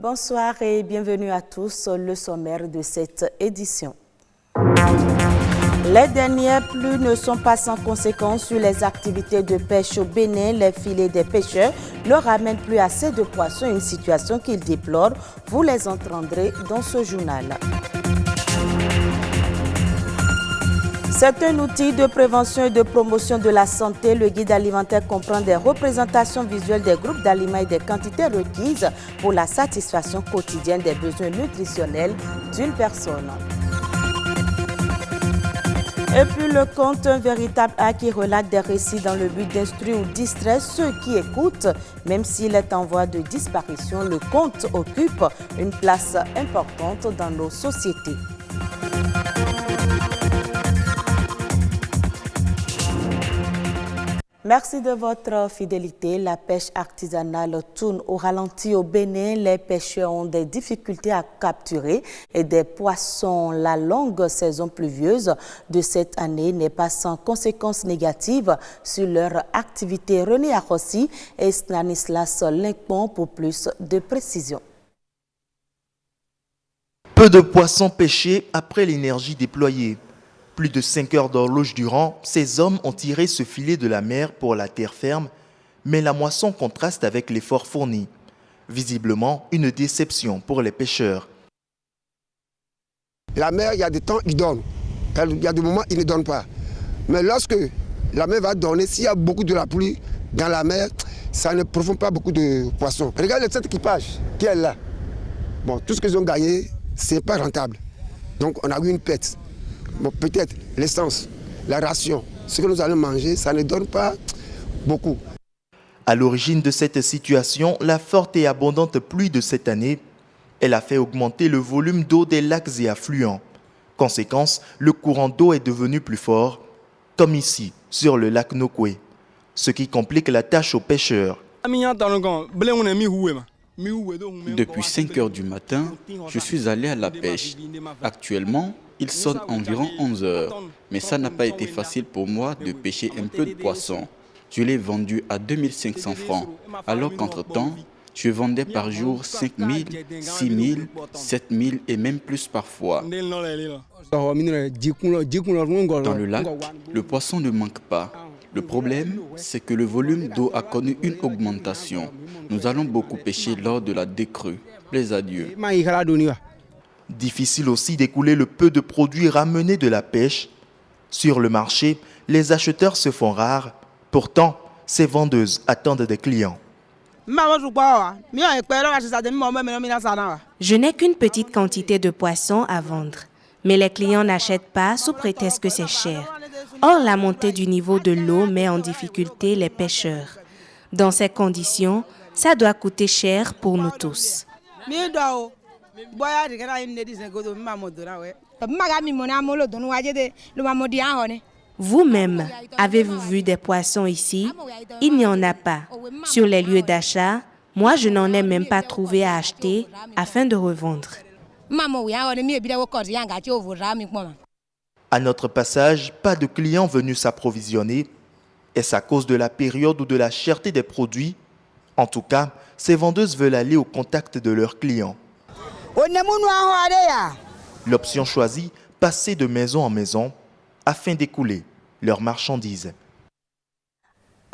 Bonsoir et bienvenue à tous. Le sommaire de cette édition. Les dernières pluies ne sont pas sans conséquences sur les activités de pêche au Bénin. Les filets des pêcheurs ne ramènent plus assez de poissons, une situation qu'ils déplorent. Vous les entendrez dans ce journal. C'est un outil de prévention et de promotion de la santé. Le guide alimentaire comprend des représentations visuelles des groupes d'aliments et des quantités requises pour la satisfaction quotidienne des besoins nutritionnels d'une personne. Et puis le conte, un véritable art qui relate des récits dans le but d'instruire ou distraire ceux qui écoutent. Même s'il est en voie de disparition, le conte occupe une place importante dans nos sociétés. Merci de votre fidélité. La pêche artisanale tourne au ralenti au Bénin. Les pêcheurs ont des difficultés à capturer et des poissons. La longue saison pluvieuse de cette année n'est pas sans conséquences négatives sur leur activité. René Arossi et Stanislas Linkpon pour plus de précision. Peu de poissons pêchés après l'énergie déployée. Plus de 5 heures d'horloge durant, ces hommes ont tiré ce filet de la mer pour la terre ferme, mais la moisson contraste avec l'effort fourni. Visiblement, une déception pour les pêcheurs. La mer, il y a des temps, il donne. Il y a des moments, il ne donne pas. Mais lorsque la mer va donner, s'il y a beaucoup de la pluie dans la mer, ça ne profond pas beaucoup de poissons. Regardez cet équipage qui est là. Bon, tout ce qu'ils ont gagné, ce n'est pas rentable. Donc, on a eu une perte. Bon, peut-être l'essence, la ration, ce que nous allons manger, ça ne donne pas beaucoup. À l'origine de cette situation, la forte et abondante pluie de cette année, elle a fait augmenter le volume d'eau des lacs et affluents. Conséquence, le courant d'eau est devenu plus fort, comme ici, sur le lac Nokwe, ce qui complique la tâche aux pêcheurs. Depuis 5 heures du matin, je suis allé à la pêche. Actuellement, il sonne environ 11 heures, mais ça n'a pas été facile pour moi de pêcher un peu de poisson. Je l'ai vendu à 2500 francs, alors qu'entre-temps, je vendais par jour 5000, 6000, 7000 et même plus parfois. Dans le lac, le poisson ne manque pas. Le problème, c'est que le volume d'eau a connu une augmentation. Nous allons beaucoup pêcher lors de la décrue. Plaise à Dieu. Difficile aussi d'écouler le peu de produits ramenés de la pêche. Sur le marché, les acheteurs se font rares. Pourtant, ces vendeuses attendent des clients. Je n'ai qu'une petite quantité de poissons à vendre, mais les clients n'achètent pas sous prétexte que c'est cher. Or, la montée du niveau de l'eau met en difficulté les pêcheurs. Dans ces conditions, ça doit coûter cher pour nous tous. Vous-même, avez-vous vu des poissons ici? Il n'y en a pas. Sur les lieux d'achat, moi je n'en ai même pas trouvé à acheter afin de revendre. À notre passage, pas de clients venus s'approvisionner. Est-ce à cause de la période ou de la cherté des produits? En tout cas, ces vendeuses veulent aller au contact de leurs clients. L'option choisie, passer de maison en maison afin d'écouler leurs marchandises.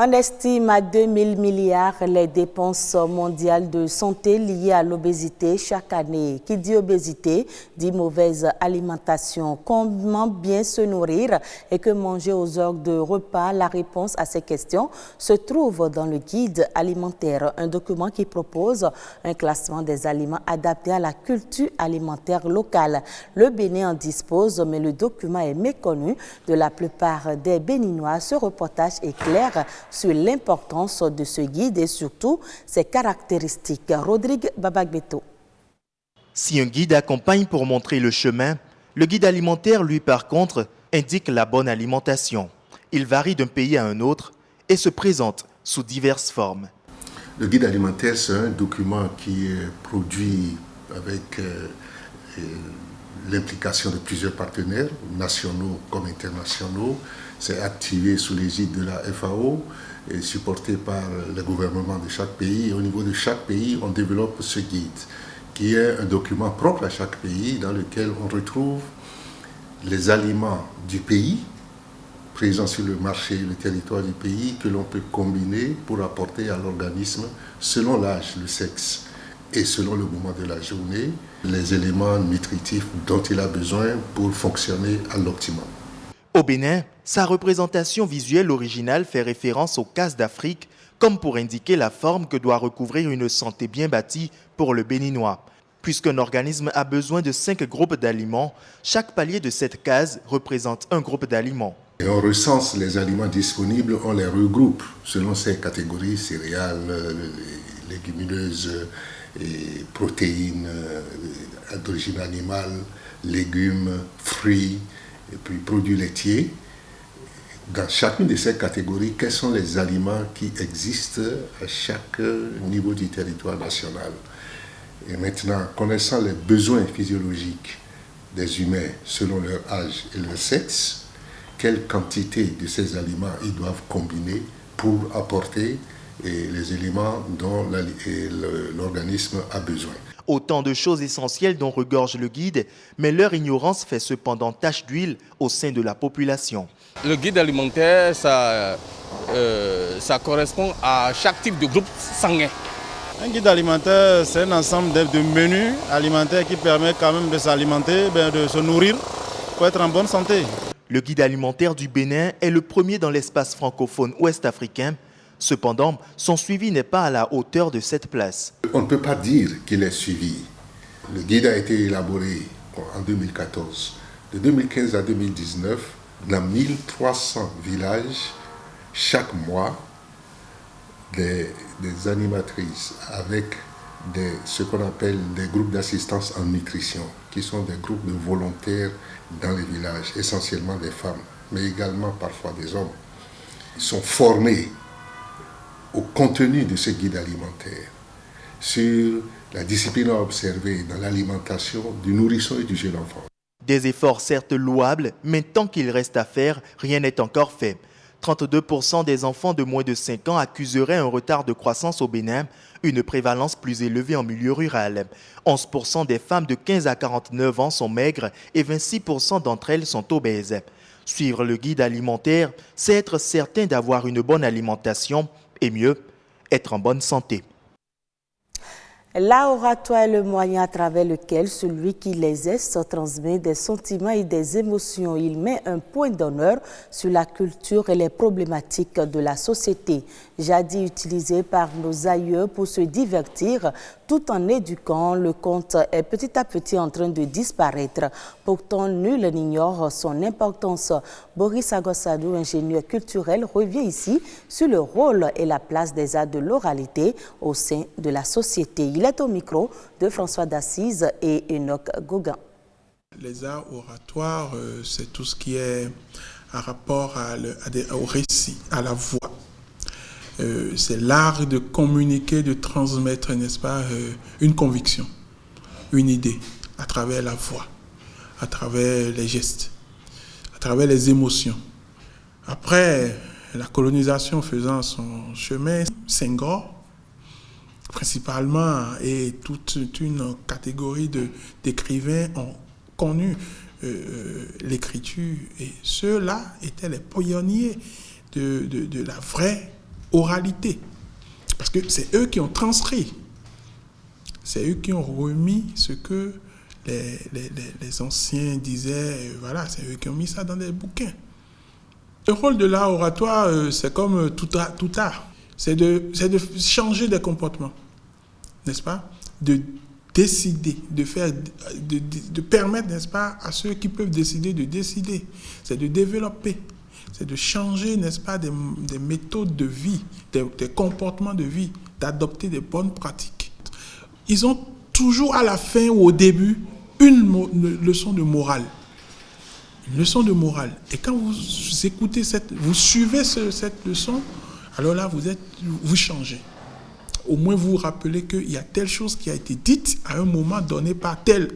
On estime à 2000 milliards les dépenses mondiales de santé liées à l'obésité chaque année. Qui dit obésité dit mauvaise alimentation. Comment bien se nourrir et que manger aux heures de repas? La réponse à ces questions se trouve dans le guide alimentaire, un document qui propose un classement des aliments adaptés à la culture alimentaire locale. Le Bénin en dispose, mais le document est méconnu de la plupart des Béninois. Ce reportage est clair sur l'importance de ce guide et surtout ses caractéristiques. Rodrigue Babagbeto. Si un guide accompagne pour montrer le chemin, le guide alimentaire, lui, par contre, indique la bonne alimentation. Il varie d'un pays à un autre et se présente sous diverses formes. Le guide alimentaire, c'est un document qui est produit avec l'implication de plusieurs partenaires, nationaux comme internationaux. C'est activé sous l'égide de la FAO et supporté par le gouvernement de chaque pays. Et au niveau de chaque pays, on développe ce guide. qui est un document propre à chaque pays dans lequel on retrouve les aliments du pays présents sur le marché, le territoire du pays, que l'on peut combiner pour apporter à l'organisme, selon l'âge, le sexe et selon le moment de la journée, les éléments nutritifs dont il a besoin pour fonctionner à l'optimum. Au Bénin, sa représentation visuelle originale fait référence aux cases d'Afrique, comme pour indiquer la forme que doit recouvrir une santé bien bâtie pour le Béninois. Puisqu'un organisme a besoin de 5 groupes d'aliments, chaque palier de cette case représente un groupe d'aliments. Et on recense les aliments disponibles, on les regroupe selon ces catégories, céréales, légumineuses, et protéines d'origine animale, légumes, fruits, et puis produits laitiers. Dans chacune de ces catégories, quels sont les aliments qui existent à chaque niveau du territoire national. Et maintenant, connaissant les besoins physiologiques des humains selon leur âge et leur sexe, quelle quantité de ces aliments ils doivent combiner pour apporter les éléments dont l'organisme a besoin. Autant de choses essentielles dont regorge le guide, mais leur ignorance fait cependant tache d'huile au sein de la population. Le guide alimentaire, ça correspond à chaque type de groupe sanguin. Un guide alimentaire, c'est un ensemble de menus alimentaires qui permettent quand même de s'alimenter, de se nourrir pour être en bonne santé. Le guide alimentaire du Bénin est le premier dans l'espace francophone ouest-africain. Cependant, son suivi n'est pas à la hauteur de cette place. On ne peut pas dire qu'il est suivi. Le guide a été élaboré en 2014. De 2015 à 2019, dans 1300 villages, chaque mois, des animatrices avec ce qu'on appelle des groupes d'assistance en nutrition, qui sont des groupes de volontaires dans les villages, essentiellement des femmes, mais également parfois des hommes. Ils sont formés au contenu de ce guide alimentaire, sur la discipline à observer dans l'alimentation du nourrisson et du jeune enfant. Des efforts certes louables, mais tant qu'il reste à faire, rien n'est encore fait. 32% des enfants de moins de 5 ans accuseraient un retard de croissance au Bénin, une prévalence plus élevée en milieu rural. 11% des femmes de 15 à 49 ans sont maigres et 26% d'entre elles sont obèses. Suivre le guide alimentaire, c'est être certain d'avoir une bonne alimentation et mieux, être en bonne santé. L'art oratoire est le moyen à travers lequel celui qui l'exerce transmet des sentiments et des émotions. Il met un point d'honneur sur la culture et les problématiques de la société. Jadis utilisé par nos aïeux pour se divertir tout en éduquant, le conte est petit à petit en train de disparaître. Pourtant, nul n'ignore son importance. Boris Agossadou, ingénieur culturel, revient ici sur le rôle et la place des arts de l'oralité au sein de la société. Il est au micro de François d'Assise et Enoch Gauguin. Les arts oratoires, c'est tout ce qui est en rapport au récit, à la voix. C'est l'art de communiquer, de transmettre, n'est-ce pas, une conviction, une idée, à travers la voix, à travers les gestes, à travers les émotions. Après, la colonisation faisant son chemin, Senghor, principalement, et toute une catégorie d'écrivains ont connu l'écriture, et ceux-là étaient les pionniers de la vraie oralité, parce que c'est eux qui ont transcrit, c'est eux qui ont remis ce que les anciens disaient, voilà, c'est eux qui ont mis ça dans des bouquins. Le rôle de l'art oratoire, c'est comme tout art, c'est de changer des comportements, n'est-ce pas, de décider, de permettre, n'est-ce pas, à ceux qui peuvent décider de décider, c'est de développer, c'est de changer, n'est-ce pas, des méthodes de vie, des comportements de vie, d'adopter des bonnes pratiques. Ils ont toujours à la fin ou au début une leçon de morale. Une leçon de morale. Et quand vous écoutez vous suivez cette leçon, alors là, vous changez. Au moins, vous vous rappelez qu'il y a telle chose qui a été dite à un moment donné par tel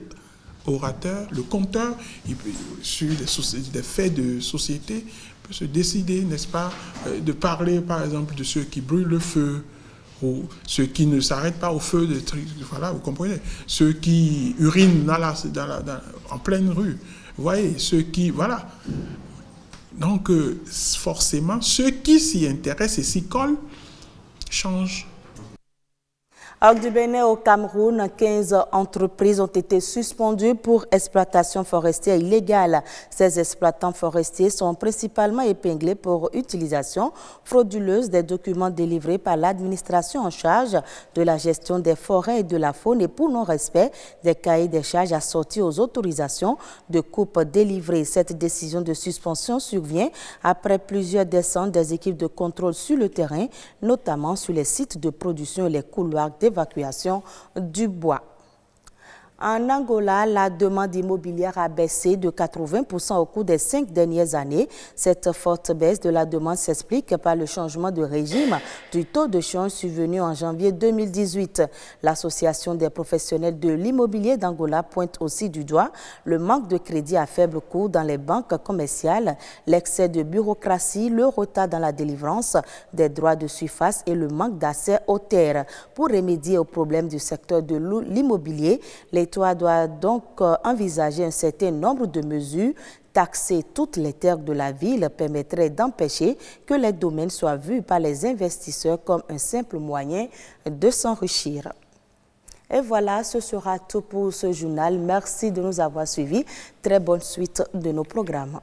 orateur, le conteur, il peut, sur des faits de société, peut se décider, n'est-ce pas, de parler, par exemple, de ceux qui brûlent le feu, ou ceux qui ne s'arrêtent pas au feu de trucs, voilà, vous comprenez, ceux qui urinent en pleine rue, vous voyez, ceux qui, voilà. Donc, forcément, ceux qui s'y intéressent et s'y collent changent. Hors du Bénin, au Cameroun, 15 entreprises ont été suspendues pour exploitation forestière illégale. Ces exploitants forestiers sont principalement épinglés pour utilisation frauduleuse des documents délivrés par l'administration en charge de la gestion des forêts et de la faune et pour non-respect des cahiers des charges assortis aux autorisations de coupe délivrées. Cette décision de suspension survient après plusieurs descentes des équipes de contrôle sur le terrain, notamment sur les sites de production et les couloirs d'évacuation du bois. En Angola, la demande immobilière a baissé de 80% au cours des 5 dernières années. Cette forte baisse de la demande s'explique par le changement de régime du taux de change survenu en janvier 2018. L'Association des professionnels de l'immobilier d'Angola pointe aussi du doigt le manque de crédit à faible coût dans les banques commerciales, l'excès de bureaucratie, le retard dans la délivrance des droits de surface et le manque d'accès aux terres. Pour remédier aux problèmes du secteur de l'immobilier, l'État doit donc envisager un certain nombre de mesures. Taxer toutes les terres de la ville permettrait d'empêcher que les domaines soient vus par les investisseurs comme un simple moyen de s'enrichir. Et voilà, ce sera tout pour ce journal. Merci de nous avoir suivis. Très bonne suite de nos programmes.